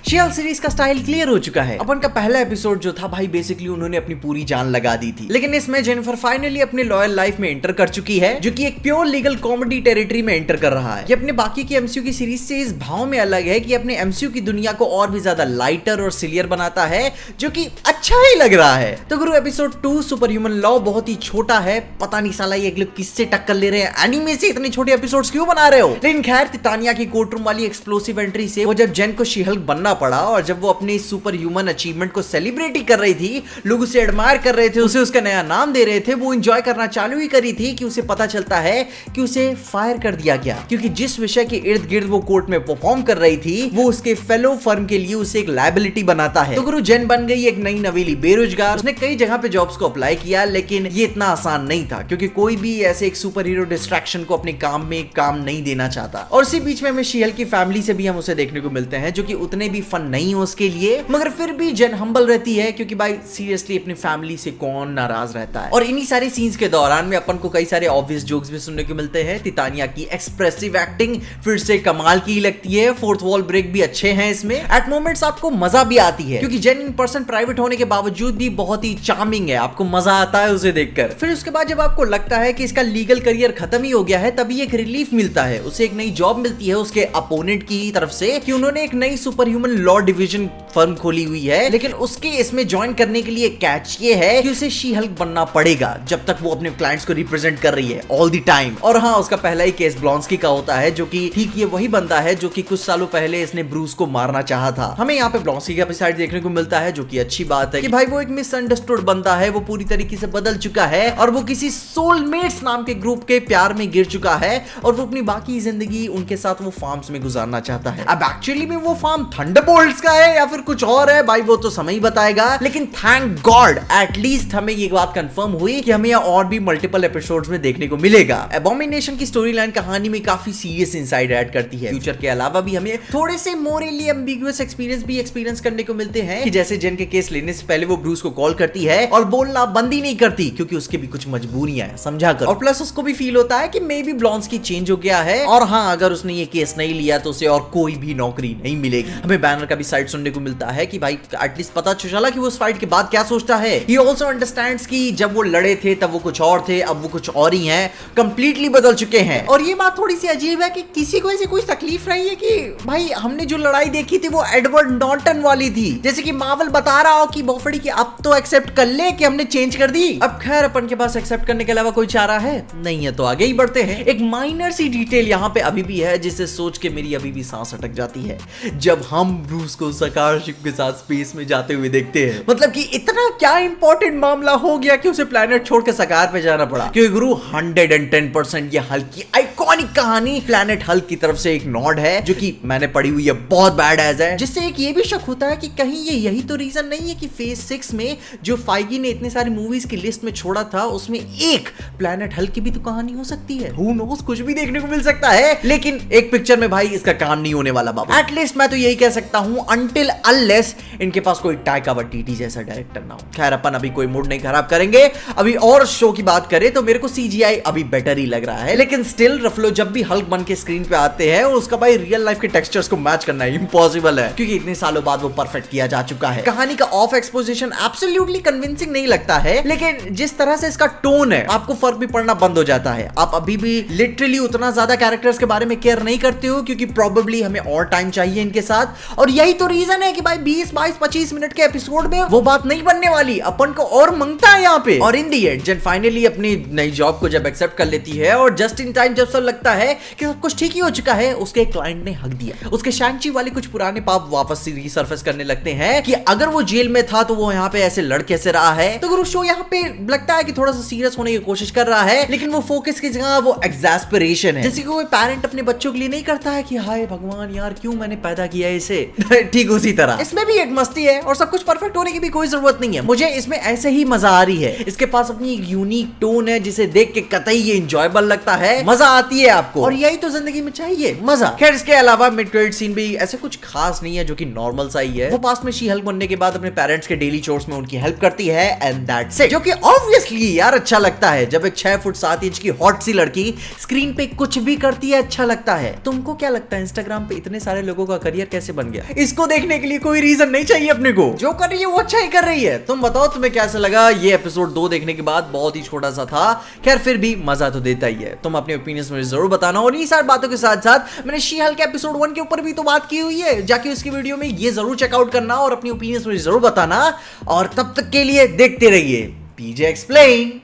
शियल series का style clear हो चुका है। अपन का पहला एपिसोड जो था भाई बेसिकली उन्होंने अपनी पूरी जान लगा दी थी, लेकिन इसमें जेनिफर फाइनली अपने लॉयल लाइफ में एंटर कर चुकी है, जो कि एक प्योर लीगल कॉमेडी टेरिटरी में एंटर कर रहा है। ये अपने बाकी की एमसीयू की सीरीज से इस भाव में अलग है कि अपने एमसीयू की दुनिया को और भी ज्यादा लाइटर और सिलियर बनाता है, जो कि अच्छा ही लग रहा है। तो गुरु एपिसोड 2 सुपर ह्यूमन लॉ बहुत ही छोटा है, पता नहीं साला ये लोग किससे टक्कर ले रहे हैं, एनीमे से इतने छोटे एपिसोड्स क्यों बना रहे हो। लेकिन खैर तितानिया की कोर्टरूम वाली एक्सप्लोसिव एंट्री से वो जब जेन को शी-हल्क बनना पड़ा और जब वो अपने सुपर ह्यूमन अचीवमेंट को सेलिब्रेट ही कर रही थी, लोग उसे एडमायर कर रहे थे, उसे उसका नया नाम दे रहे थे, वो एंजॉय करना चालू ही करी थी कि उसे पता चलता है कि उसे फायर कर दिया गया, क्योंकि जिस विषय के इर्द गिर्द वो कोर्ट में परफॉर्म कर रही थी वो उसके फेलो फर्म के लिए उसे एक लायबिलिटी बनाता है। तो गुरु जेन बन गई एक नई नवेली बेरोजगार। उसने कई जगह पे जॉब्स को अप्लाई किया, लेकिन ये इतना आसान नहीं था, क्योंकि कोई भी ऐसे एक सुपर हीरो डिस्ट्रैक्शन को अपने काम में काम नहीं देना चाहता। और इसी बीच में हमें शी-हल्क की फैमिली से भी हम उसे देखने को मिलते हैं, जो कि उतने भी फन नहीं हो उसके लिए, मगर फिर भी जेन हम्बल रहती है, क्योंकि भाई सीरियसली अपनी फैमिली से कौन नाराज रहता है। और इन्हीं सारे सीन्स के दौरान में अपन को कई सारे ऑब्वियस जोक्स भी सुनने को मिलते हैं। तितानिया की एक्सप्रेसिव एक्टिंग फिर से कमाल की लगती है, फोर्थ वॉल ब्रेक भी अच्छे हैं इसमें, एट मोमेंट्स आपको मजा भी आती है, क्योंकि जेन इन पर्सन प्राइवेट होने के बावजूद भी बहुत ही चार्मिंग है, आपको मजा आता है उसे देखकर। फिर उसके बाद जब आपको लगता है कि इसका लीगल करियर खत्म ही हो गया है, तभी एक रिलीफ मिलता है, उसे एक नई जॉब मिलती है उसके अपोनेंट की तरफ से कि उन्होंने एक नई super human law division firm खोली हुई है, लेकिन उसके इसमें ज्वाइन करने के लिए कैच ये है कि उसे शी-हल्क बनना पड़ेगा जब तक वो अपने क्लाइंट्स को रिप्रेजेंट कर रही है ऑल द टाइम। और हाँ, उसका पहला ही केस ब्लॉन्स्की का होता है, जो कि ठीक ये वही बंदा है जो कि कुछ सालों पहले इसने ब्रूस को मारना चाहा था। हमें यहाँ पे ब्लॉन्स्की का साइड देखने को मिलता है, जो कि अच्छी बात है कि भाई वो एक मिसअंडरस्टूड बंदा है, वो पूरी तरीके से बदल चुका है और वो किसी सोलमेट्स नाम के ग्रुप के प्यार में गिर चुका है और वो अपनी बाकी जिंदगी उनके साथ वो फार्म्स में गुजारना चाहता है। अब एक्चुअली में वो फार्म थंडरबोल्ट्स का है या फिर कुछ और है भाई, वो तो समय ही बताएगा, लेकिन थैंक गॉड एटलीस्ट हमें ये बात कंफर्म हुई कि हमें और भी मल्टीपल एपिसोड्स में देखने को मिलेगा। एबोमिनेशन की स्टोरी लाइन कहानी में काफी सीरियस इनसाइड ऐड करती है। फ्यूचर के अलावा भी हमें थोड़े से मोरली एम्बिगुअस एक्सपीरियंस करने को मिलते हैं, कि जैसे जेन के केस लेने से पहले वो ब्रूस को कॉल करती है और बोलना बंद ही नहीं करती, क्योंकि उसके भी कुछ मजबूरियां हैं, समझा कर। और प्लस उसको भी फील होता है कि मे बी ब्लॉन्स्की चेंज हो गया है, और हाँ, अगर उसने ये केस नहीं लिया तो उसे और कोई भी नौकरी नहीं मिलेगी। हमें बैनर का भी साइड सुनने को मिलता है कि भाई एटलीस्ट पता चला कि वो उस फाइट के बाद क्या सोचता है। He also understands कि जब वो लड़े थे तब वो कुछ और थे, अब वो कुछ और ही हैं, कंप्लीटली बदल चुके हैं। और ये बात थोड़ी सी अजीब है कि किसी को ऐसे कोई तकलीफ नहीं है कि भाई हमने जो लड़ाई देखी थी वो एडवर्ड नॉर्टन वाली थी, जैसे कि मार्वल बता रहा हो कि बोफड़ी की अब तो एक्सेप्ट कर ले कि हमने चेंज कर दी। अब खैर अपन के पास एक्सेप्ट करने के अलावा कोई चारा है नहीं है, तो आगे ही बढ़ते हैं। एक माइनर सी डिटेल यहाँ पे अभी भी है जिसे सोच के मेरी अभी भी सांस अटक जाती है, जब हम ब्रूस को सकार शिप के साथ स्पेस में जाते हुए देखते हैं। मतलब कि इतना क्या इंपॉर्टेंट मामला हो गया कि उसे प्लेनेट छोड़ के सकार पे जाना पड़ा, क्योंकि गुरु 110% ये हल्क की आइकॉनिक कहानी प्लेनेट हल्क की तरफ से एक नॉड है, जो कि मैंने पढ़ी हुई है, बहुत बैड एज है, जिससे एक ये भी शक होता है कि कहीं ये यही तो रीजन नहीं है कि फेज 6 में जो फाइगी ने इतनी सारी मूवीज की लिस्ट में छोड़ा था उसमें एक प्लेनेट हल्क की भी तो कहानी हो सकती है। Who knows, कुछ भी देखने को मिल सकता है, लेकिन एक पिक्चर में भाई इसका काम नहीं होने वाला बाबा। एटलीस्ट मैं तो यही कह सकता हूं, अनटिल अनलेस इनके पास कोई टाइका वाइटिटी जैसा डायरेक्टर ना हो। खैर अपन अभी कोई मूड नहीं खराब करेंगे। अभी और शो की बात करें तो मेरे को सीजीआई अभी बेटर ही लग रहा है, लेकिन स्टिल रफलो जब भी हल्क बन के स्क्रीन पे आते हैं उसका भाई रियल लाइफ के टेक्सचर्स को मैच करना इम्पॉसिबल है, क्योंकि इतने सालों बाद वो परफेक्ट किया जा चुका है। कहानी का ऑफ एक्सपोजिशन एब्सोल्युटली कन्विंसिंग नहीं लगता है, लेकिन जिस तरह से इसका टोन है आपको फर्क भी पड़ना बंद हो जाता है। आप अभी भी लिटरली उतना ज्यादा कैरेक्टर्स के बारे में केयर नहीं करते हो, क्योंकि प्रोबेबली हमें और टाइम चाहिए इनके साथ, और यही तो रीजन है कि भाई 20, 22, 25 मिनट के एपिसोड में वो बात नहीं बनने वाली, अपन को और मंगता है यहाँ पे। और इन दी एंड जेन फाइनली अपनी नई जॉब को जब एक्सेप्ट कर लेती है और जस्ट इन टाइम जब सब लगता है कि सब कुछ ठीक ही हो चुका है, उसके क्लाइंट ने हक दिया। उसके शैंग-ची वाले कुछ पुराने पाप वापस से रीसर्फेस करने लगते हैं कि अगर वो जेल में था तो वो यहाँ पे ऐसे लड़ कैसे रहा है। तो गुरु शो यहाँ पे लगता है कि थोड़ा सा सीरियस होने की कोशिश कर रहा है, लेकिन वो फोकस की जगह वो एग्जैस्पिरेशन है, जैसे कि कोई पेरेंट अपने बच्चों के लिए नहीं करता है कि हाय भगवान यार क्यों मैंने पैदा किया इसे। ठीक उसी तरह इसमें भी एक मस्ती है और सब कुछ परफेक्ट होने की भी कोई जरूरत नहीं है। मुझे इसमें ऐसे ही मजा आ रही है। इसके पास अपनी एक यूनिक टोन है जिसे देख के कतई ये एंजॉयबल लगता है, मजा आती है आपको, और यही तो जिंदगी में चाहिए, मजा। खैर इसके अलावा मिड क्रेडिट सीन भी ऐसे कुछ खास नहीं है, जो कि नॉर्मल सा ही है। वो पास में शी हल्क बनने के बाद अपने पेरेंट्स के डेली चोर्स में उनकी हेल्प करती है एंड दैट्स इट, जो कि ऑब्वियसली यार अच्छा लगता है। जब एक 6 फुट 7 इंच की हॉट सी लड़की स्क्रीन पे कुछ भी करती है अच्छा लगता है। तुमको क्या लगता है इंस्टाग्राम पे इतने सारे लोगों का करियर कैसे बन गया? इसको देखने के लिए कोई रीजन नहीं चाहिए अपने को, जो कर रही है वो अच्छा ही कर रही है। तुम बताओ तुम्हें कैसा लगा? ये एपिसोड 2 देखने के बाद बहुत ही छोटा सा था, खैर फिर भी मजा तो देता ही है। तुम अपने ओपिनियंस मुझे जरूर बताना, और ये सारी बातों के साथ साथ मैंने शी हल्क एपिसोड 1 के ऊपर भी तो बात की हुई है, जाके उसकी वीडियो में ये जरूर चेकआउट करना और अपनी ओपिनियंस मुझे जरूर बताना। और तब तक के लिए देखते रहिए पीजे एक्सप्लेन।